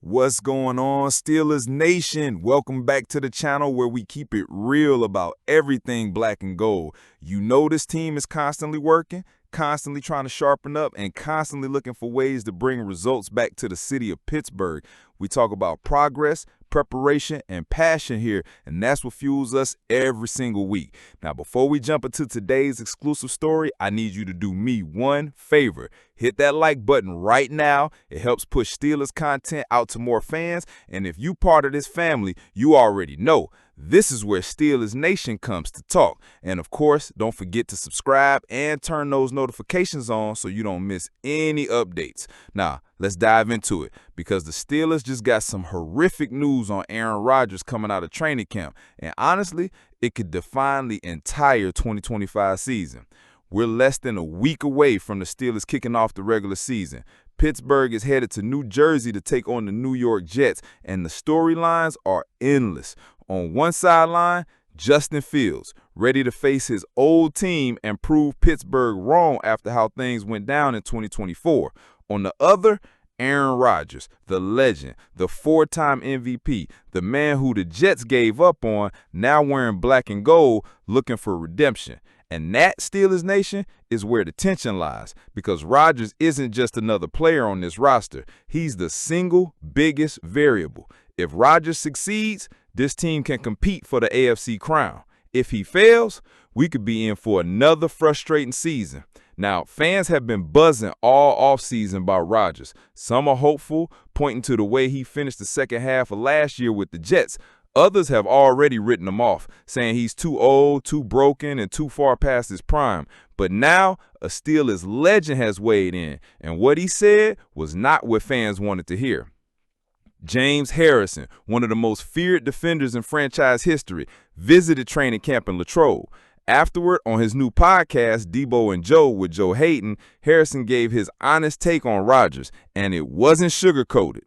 What's going on, Steelers Nation? Welcome back to the channel where we keep it real about everything black and gold. You know this team is constantly working, constantly trying to sharpen up, and constantly looking for ways to bring results back to the city of Pittsburgh. We talk about progress, preparation, and passion here, and that's what fuels us every single week. Now, before we jump into today's exclusive story, I need you to do me one favor. Hit that like button right now. It helps push Steelers content out to more fans, and if you part of this family, you already know this is where Steelers Nation comes to talk. And of course, don't forget to subscribe and turn those notifications on so you don't miss any updates. Now, let's dive into it, because the Steelers just got some horrific news on Aaron Rodgers coming out of training camp. And honestly, it could define the entire 2025 season. We're less than a week away from the Steelers kicking off the regular season. Pittsburgh is headed to New Jersey to take on the New York Jets, and the storylines are endless. On one sideline, Justin Fields, ready to face his old team and prove Pittsburgh wrong after how things went down in 2024. On the other, Aaron Rodgers, the legend, the four-time MVP, the man who the Jets gave up on, now wearing black and gold, looking for redemption. And that, Steelers Nation, is where the tension lies, because Rodgers isn't just another player on this roster. He's the single biggest variable. If Rodgers succeeds, this team can compete for the AFC crown. If he fails, we could be in for another frustrating season. Now, fans have been buzzing all offseason about Rodgers. Some are hopeful, pointing to the way he finished the second half of last year with the Jets. Others have already written him off, saying he's too old, too broken, and too far past his prime. But now, a Steelers legend has weighed in, and what he said was not what fans wanted to hear. James Harrison, one of the most feared defenders in franchise history, visited training camp in Latrobe. Afterward, on his new podcast, Debo and Joe with Joe Hayden, Harrison gave his honest take on Rodgers, and it wasn't sugarcoated.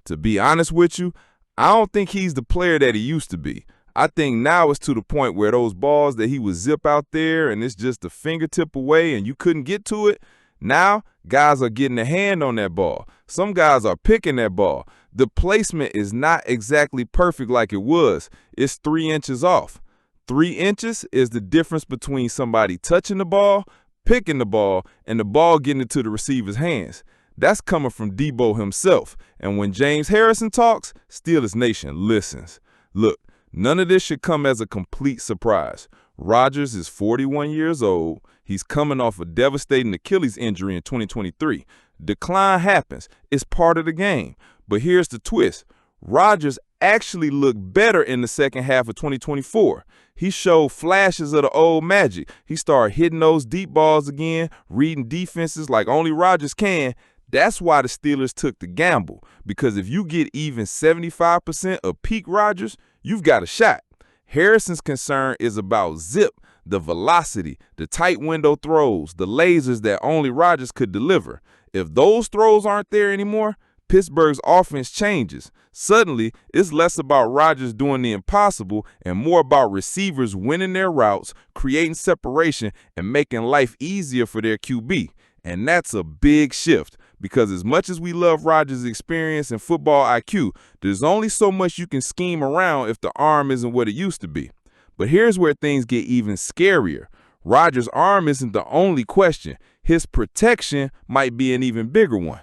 To be honest with you, I don't think he's the player that he used to be. I think now it's to the point where those balls that he would zip out there and it's just a fingertip away and you couldn't get to it, now guys are getting a hand on that ball. Some guys are picking that ball. The placement is not exactly perfect like it was. It's 3 inches off. 3 inches is the difference between somebody touching the ball, picking the ball, and the ball getting into the receiver's hands. That's coming from Debo himself. And when James Harrison talks, Steelers Nation listens. Look, none of this should come as a complete surprise. Rodgers is 41 years old. He's coming off a devastating Achilles injury in 2023. Decline happens. It's part of the game. But here's the twist. Rodgers actually looked better in the second half of 2024. He showed flashes of the old magic. He started hitting those deep balls again, reading defenses like only Rodgers can. That's why the Steelers took the gamble, because if you get even 75% of peak Rodgers, you've got a shot. Harrison's concern is about zip, the velocity, the tight window throws, the lasers that only Rodgers could deliver. If those throws aren't there anymore, Pittsburgh's offense changes. Suddenly, it's less about Rodgers doing the impossible and more about receivers winning their routes, creating separation, and making life easier for their QB. And that's a big shift, because as much as we love Rodgers' experience and football IQ, there's only so much you can scheme around if the arm isn't what it used to be. But here's where things get even scarier. Rodgers' arm isn't the only question. His protection might be an even bigger one.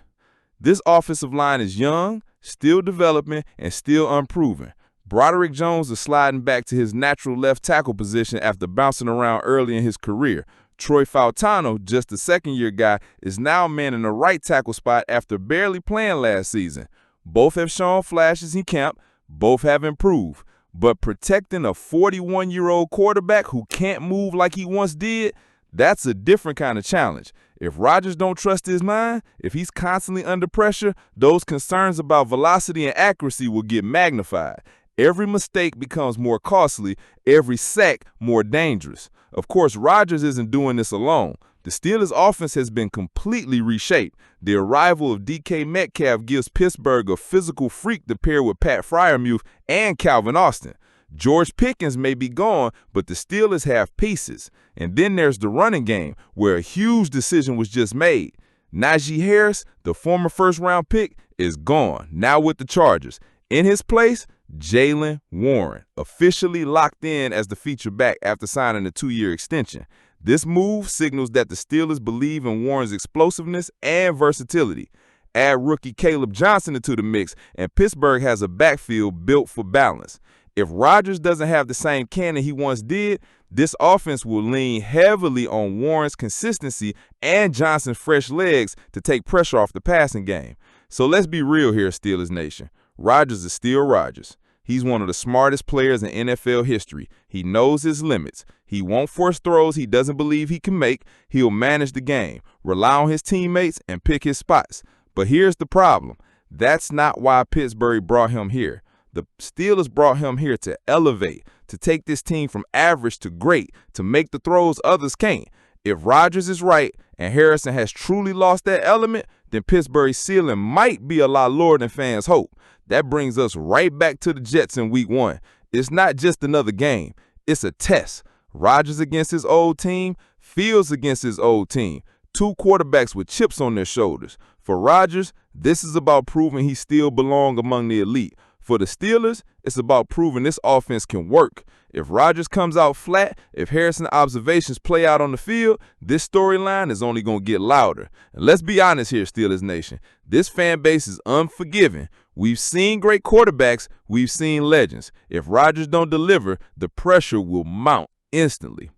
This offensive line is young, still developing, and still unproven. Broderick Jones is sliding back to his natural left tackle position after bouncing around early in his career. Troy Fautano, just a second-year guy, is now manning the right tackle spot after barely playing last season. Both have shown flashes in camp. Both have improved. But protecting a 41-year-old quarterback who can't move like he once did, that's a different kind of challenge. If Rodgers don't trust his mind, if he's constantly under pressure, those concerns about velocity and accuracy will get magnified. Every mistake becomes more costly, every sack more dangerous. Of course, Rodgers isn't doing this alone. The Steelers' offense has been completely reshaped. The arrival of DK Metcalf gives Pittsburgh a physical freak to pair with Pat Freiermuth and Calvin Austin. George Pickens may be gone, but the Steelers have pieces. And then there's the running game, where a huge decision was just made. Najee Harris, the former first-round pick, is gone, now with the Chargers. In his place, Jaylen Warren, officially locked in as the featured back after signing a 2-year extension. This move signals that the Steelers believe in Warren's explosiveness and versatility. Add rookie Caleb Johnson into the mix, and Pittsburgh has a backfield built for balance. If Rodgers doesn't have the same cannon he once did, this offense will lean heavily on Warren's consistency and Johnson's fresh legs to take pressure off the passing game. So let's be real here, Steelers Nation. Rodgers is still Rodgers. He's one of the smartest players in NFL history. He knows his limits. He won't force throws he doesn't believe he can make. He'll manage the game, rely on his teammates, and pick his spots. But here's the problem. That's not why Pittsburgh brought him here. The Steelers brought him here to elevate, to take this team from average to great, to make the throws others can't. If Rodgers is right and Harrison has truly lost that element, then Pittsburgh's ceiling might be a lot lower than fans hope. That brings us right back to the Jets in Week 1. It's not just another game. It's a test. Rodgers against his old team, Fields against his old team. Two quarterbacks with chips on their shoulders. For Rodgers, this is about proving he still belongs among the elite. For the Steelers, it's about proving this offense can work. If Rodgers comes out flat, if Harrison's observations play out on the field, this storyline is only going to get louder. And let's be honest here, Steelers Nation. This fan base is unforgiving. We've seen great quarterbacks. We've seen legends. If Rodgers don't deliver, the pressure will mount instantly.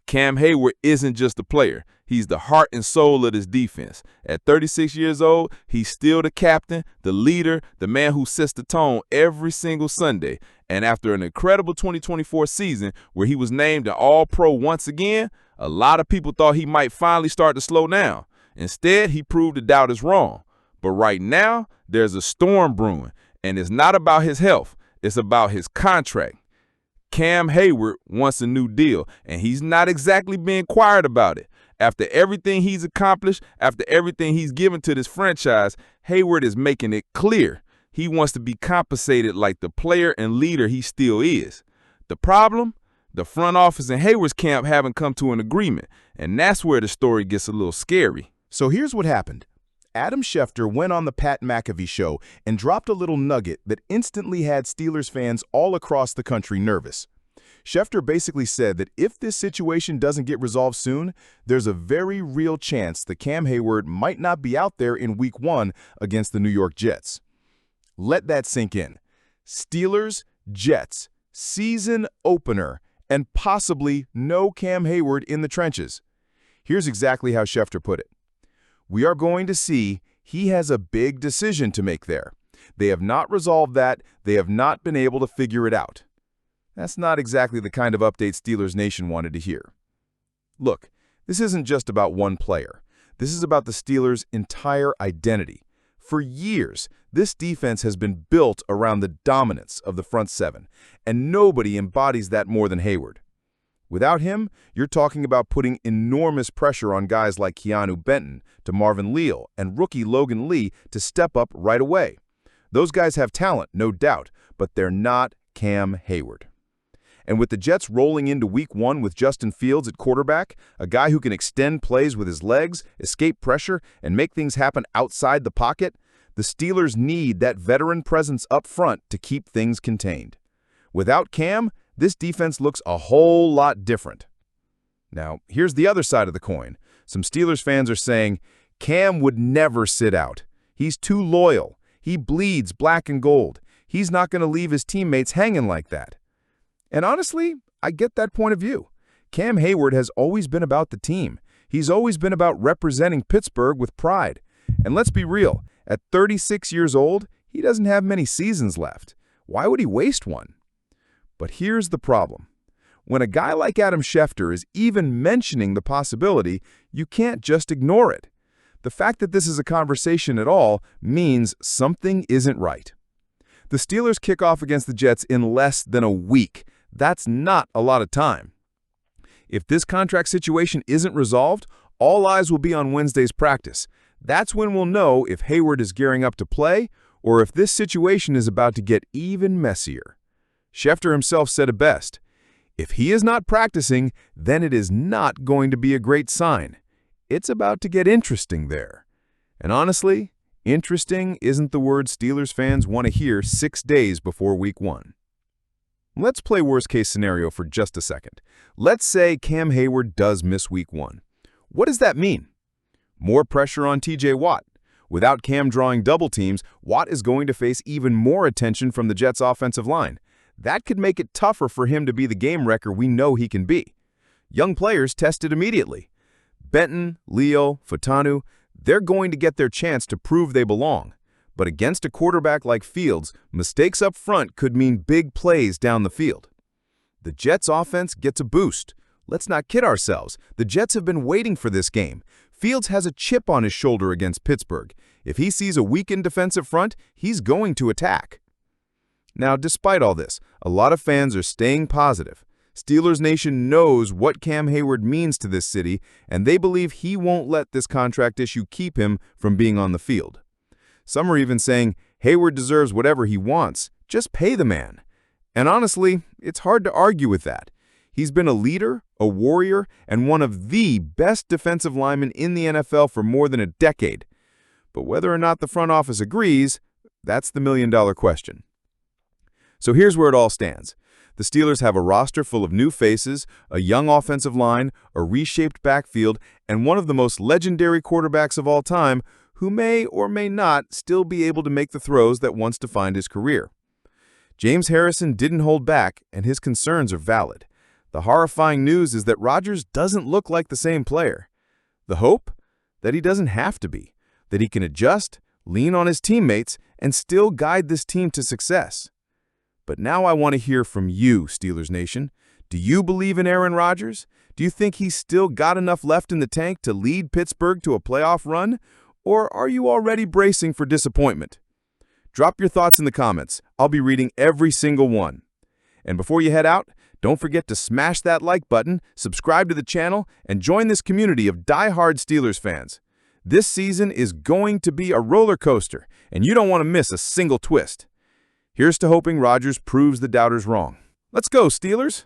Cam Heyward isn't just a player. He's the heart and soul of this defense. At 36 years old, he's still the captain, the leader, the man who sets the tone every single Sunday. And after an incredible 2024 season where he was named an All-Pro once again, a lot of people thought he might finally start to slow down. Instead, he proved the doubters wrong. But right now, there's a storm brewing, and it's not about his health. It's about his contract. Cam Heyward wants a new deal, and he's not exactly being quiet about it. After everything he's accomplished, after everything he's given to this franchise, Heyward is making it clear he wants to be compensated like the player and leader he still is. The problem? The front office and Heyward's camp haven't come to an agreement, and that's where the story gets a little scary. So here's what happened. Adam Schefter went on the Pat McAfee show and dropped a little nugget that instantly had Steelers fans all across the country nervous. Schefter basically said that if this situation doesn't get resolved soon, there's a very real chance that Cam Heyward might not be out there in Week 1 against the New York Jets. Let that sink in. Steelers, Jets, season opener, and possibly no Cam Heyward in the trenches. Here's exactly how Schefter put it. We are going to see he has a big decision to make there. They have not resolved that. They have not been able to figure it out. That's not exactly the kind of update Steelers Nation wanted to hear. Look, this isn't just about one player. This is about the Steelers' entire identity. For years, this defense has been built around the dominance of the front seven, and nobody embodies that more than Heyward. Without him, you're talking about putting enormous pressure on guys like Keanu Benton, to Marvin Leal, and rookie Logan Lee to step up right away. Those guys have talent, no doubt, but they're not Cam Heyward. And with the Jets rolling into Week 1 with Justin Fields at quarterback, a guy who can extend plays with his legs, escape pressure, and make things happen outside the pocket, the Steelers need that veteran presence up front to keep things contained. Without Cam, this defense looks a whole lot different. Now, here's the other side of the coin. Some Steelers fans are saying, Cam would never sit out. He's too loyal. He bleeds black and gold. He's not going to leave his teammates hanging like that. And honestly, I get that point of view. Cam Heyward has always been about the team. He's always been about representing Pittsburgh with pride. And let's be real, at 36 years old, he doesn't have many seasons left. Why would he waste one? But here's the problem. When a guy like Adam Schefter is even mentioning the possibility, you can't just ignore it. The fact that this is a conversation at all means something isn't right. The Steelers kick off against the Jets in less than a week. That's not a lot of time. If this contract situation isn't resolved, all eyes will be on Wednesday's practice. That's when we'll know if Heyward is gearing up to play or if this situation is about to get even messier. Schefter himself said it best. If he is not practicing, then it is not going to be a great sign. It's about to get interesting there. And honestly, interesting isn't the word Steelers fans want to hear 6 days before Week 1. Let's play worst-case scenario for just a second. Let's say Cam Heyward does miss Week 1. What does that mean? More pressure on TJ Watt. Without Cam drawing double teams, Watt is going to face even more attention from the Jets' offensive line. That could make it tougher for him to be the game wrecker we know he can be. Young players tested immediately. Benton, Leo, Fatanu, they're going to get their chance to prove they belong. But against a quarterback like Fields, mistakes up front could mean big plays down the field. The Jets' offense gets a boost. Let's not kid ourselves. The Jets have been waiting for this game. Fields has a chip on his shoulder against Pittsburgh. If he sees a weakened defensive front, he's going to attack. Now, despite all this, a lot of fans are staying positive. Steelers Nation knows what Cam Heyward means to this city, and they believe he won't let this contract issue keep him from being on the field. Some are even saying Heyward deserves whatever he wants, just pay the man. And honestly, it's hard to argue with that. He's been a leader, a warrior, and one of the best defensive linemen in the NFL for more than a decade. But whether or not the front office agrees, that's the million-dollar question. So here's where it all stands. The Steelers have a roster full of new faces, a young offensive line, a reshaped backfield, and one of the most legendary quarterbacks of all time who may or may not still be able to make the throws that once defined his career. James Harrison didn't hold back, and his concerns are valid. The horrifying news is that Rodgers doesn't look like the same player. The hope? That he doesn't have to be, that he can adjust, lean on his teammates, and still guide this team to success. But now I want to hear from you, Steelers Nation. Do you believe in Aaron Rodgers? Do you think he's still got enough left in the tank to lead Pittsburgh to a playoff run? Or are you already bracing for disappointment? Drop your thoughts in the comments. I'll be reading every single one. And before you head out, don't forget to smash that like button, subscribe to the channel, and join this community of die-hard Steelers fans. This season is going to be a roller coaster, and you don't want to miss a single twist. Here's to hoping Rodgers proves the doubters wrong. Let's go, Steelers!